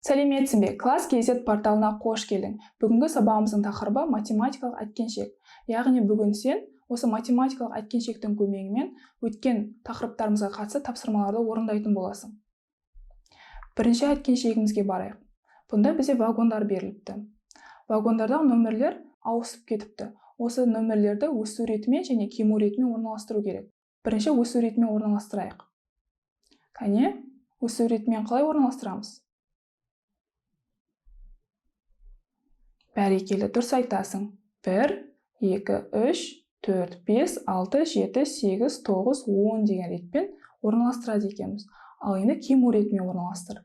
Сәлеметсің бе? Класс KZ порталына қош келдің. Бүгінгі сабағымыздың тақырыбы математикалық әткеншек. Яғни бүгін сен осы математикалық әткеншектің көмегімен өткен тақырыптарымызға қатысты тапсырмаларды орындайтын боласың. Бірінші әткеншегімізге барайық. Бұнда бізде вагондар беріліпті. Вагондардағы нөмірлер ауысып кетіпті. Осы нөмірлерді өсу ретімен және кему ретімен орналастыру керек. Бірінші өсу ретімен орналастырайық. Кәне, өсу ретімен қалай орналастырамыз? Бәрекелді, дұрыс айтасың. 1, 2, 3, 4, 5, 6, 7, 8, 9, 10 деген ретпен орналастырады екенбіз. Ал енді кему ретімен орналастыр.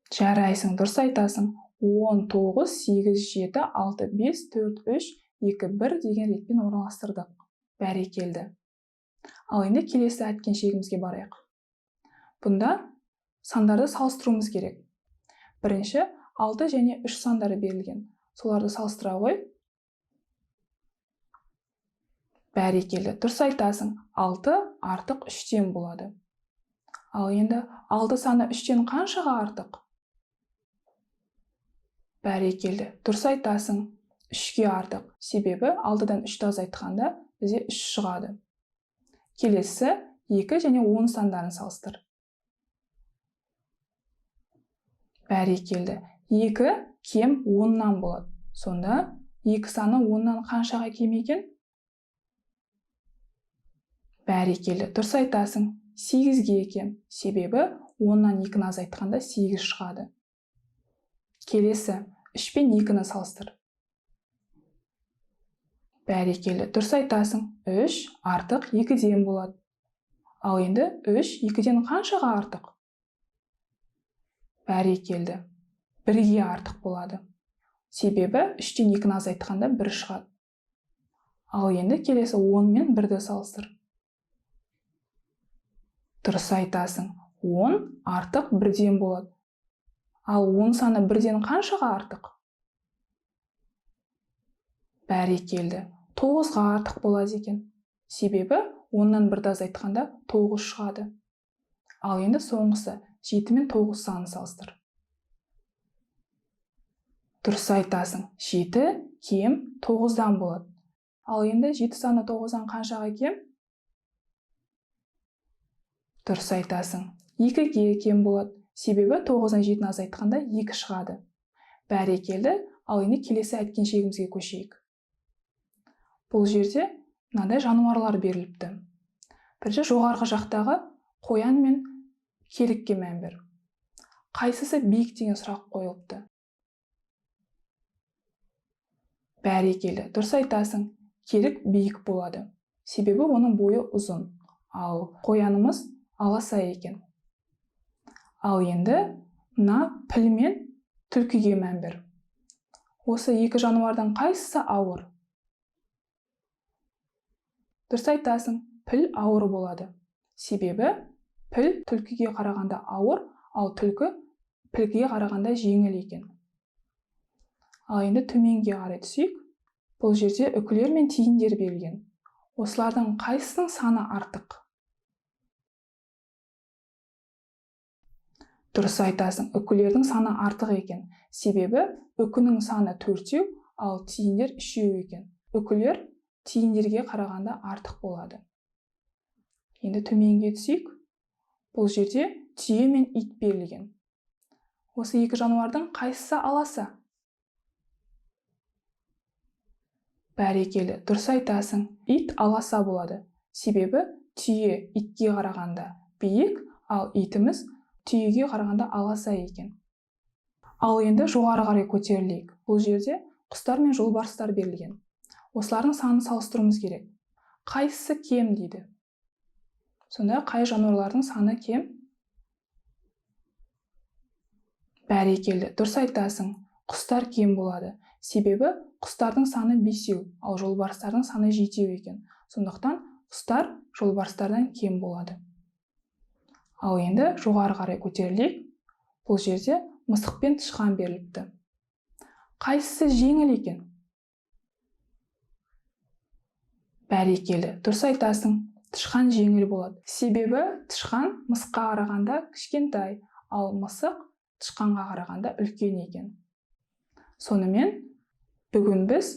Жарайсың, дұрыс айтасың. 10, 9, 8, 7, 6, 5, 4, 3, 2, 1 деген ретпен орналастырдық. Бәрекелді. Ал енді келесі әткеншегімізге барайық. Бұнда сандарды салыстыруымыз керек. Бірінші 6 және 3 сандары берілген. Соларды салыстыра ғой. Бәрекелді, дұрыс айтасың. 6 артық 3-тен болады. Ал енді 6 саны 3-тен қаншаға артық? Бәрекелді, дұрыс айтасың. 3-ке артық. Себебі 6-дан 3-ті азайтқанда бізде 3 шығады. Келесі 2 және 10 сандарын салыстыр. Бәрекелді. 2 кем 10-нан болады. Сонда 2 саны 10-нан қаншаға кем екен? Бәрекелді. Дұрыс айтасың. 8-ге кем. Себебі 10-нан 2-ні азайтқанда 8 шығады. Келесі 3 пен 2-ні салыстыр. Бәрекелді. Дұрыс айтасың. 3 артық 2-ден болады. Ал енді 3 2-ден қаншаға артық? Бәрекелді. 1-ге артық болады. Себебі 3-тен 2-ні азайтқанда 1 шығады. Ал енді келесі 10 мен 1-ді салыстыр. Дұрыс айтасың. 10 артық 1-ден болады. Ал 10 саны 1-ден қаншаға артық? Бәрекелді. 9-ға артық болады екен. Себебі 10-нан 1-ді азайтқанда 9 шығады. Ал енді соңғысы 7 мен 9 санын салыстыр. Дұрыс айтасың. 7 кем 9-дан болады. Ал енді 7 саны 9-дан қаншаға кем? Дұрыс айтасың. 2-ге кем болады. Себебі 9-дан 7-ні азайтқанда 2 шығады. Бәрекелді. Ал енді келесі әткеншегімізге көшейік. Бұл жерде мынандай жануарлар беріліпті. Бірінші жоғарғы жақтағы қоян мен келікке мән бер. Қайсысы биік деген сұрақ қойылыпты? Бәрекелді, дұрыс айтасың. Келік биік болады. Себебі оның бойы ұзын, ал қоянымыз аласа екен. Ал енді мына піл мен түлкіге мән бер. Осы екі жануардан қайсысы ауыр? Дұрыс айтасың. Піл ауыр болады. Себебі піл түлкіге қарағанда ауыр, ал түлкі пілге қарағанда жеңіл екен. Ал енді төменге қарай түсейік. Бұл жерде үкілер мен тиіндер берілген. Осылардың қайсының саны артық? Дұрыс айтасың. Үкілердің саны артық екен. Себебі үкінің саны 4-еу, ал тиіндер 3-еу екен. Үкілер тиіндерге қарағанда артық болады. Енді төменге түсейік. Бұл жерде түйе мен ит берілген. Осы екі жануардың қайсысы аласа? Бәрекелді, дұрыс айтасың. Ит аласа болады. Себебі түйе итке қарағанда биік, ал итіміз түйеге қарағанда аласа екен. Ал енді жоғары қарай көтерілейік. Бұл жерде құстар мен жолбарыстар берілген. Осылардың санын салыстыруымыз керек. Қайсысы кем дейді? Сонда қай жануарлардың саны кем? Бәрекелді, дұрыс айтасың. Құстар кем болады. Себебі құстардың саны 5-еу, ал жолбарыстардың саны 7-еу екен. Сондықтан құстар жолбарыстардан кем болады. Ал енді жоғары қарай көтерілейік. Бұл жерде мысық пен тышқан беріліпті. Қайсысы жеңіл екен? Бәрекелді, дұрыс айтасың. тышқан жеңіл болады. Себебі тышқан мысқа қарағанда кішкентай, ал мысық тышқанға қарағанда үлкен екен. Сонымен бүгін біз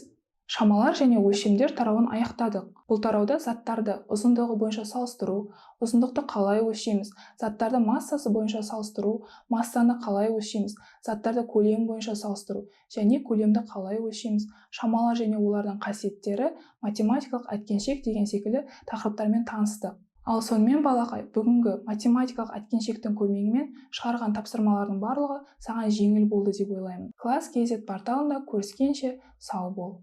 шамалар және өлшемдер тарауын аяқтадық. Бұл тарауда заттарды ұзындығы бойынша салыстыру, ұзындықты қалай өлшейміз, заттарды массасы бойынша салыстыру, массаны қалай өлшейміз, заттарды көлем бойынша салыстыру және көлемді қалай өлшейміз, шамалар және олардың қасиеттері, математикалық әткеншек деген секілді тақырыптармен таныстық. Ал сонымен балақай, бүгінгі математикалық әткеншектің көмегімен шығарған тапсырмалардың барлығы саған жеңіл болды деп ойлаймын. Класс KZ порталында көріскенше сау бол.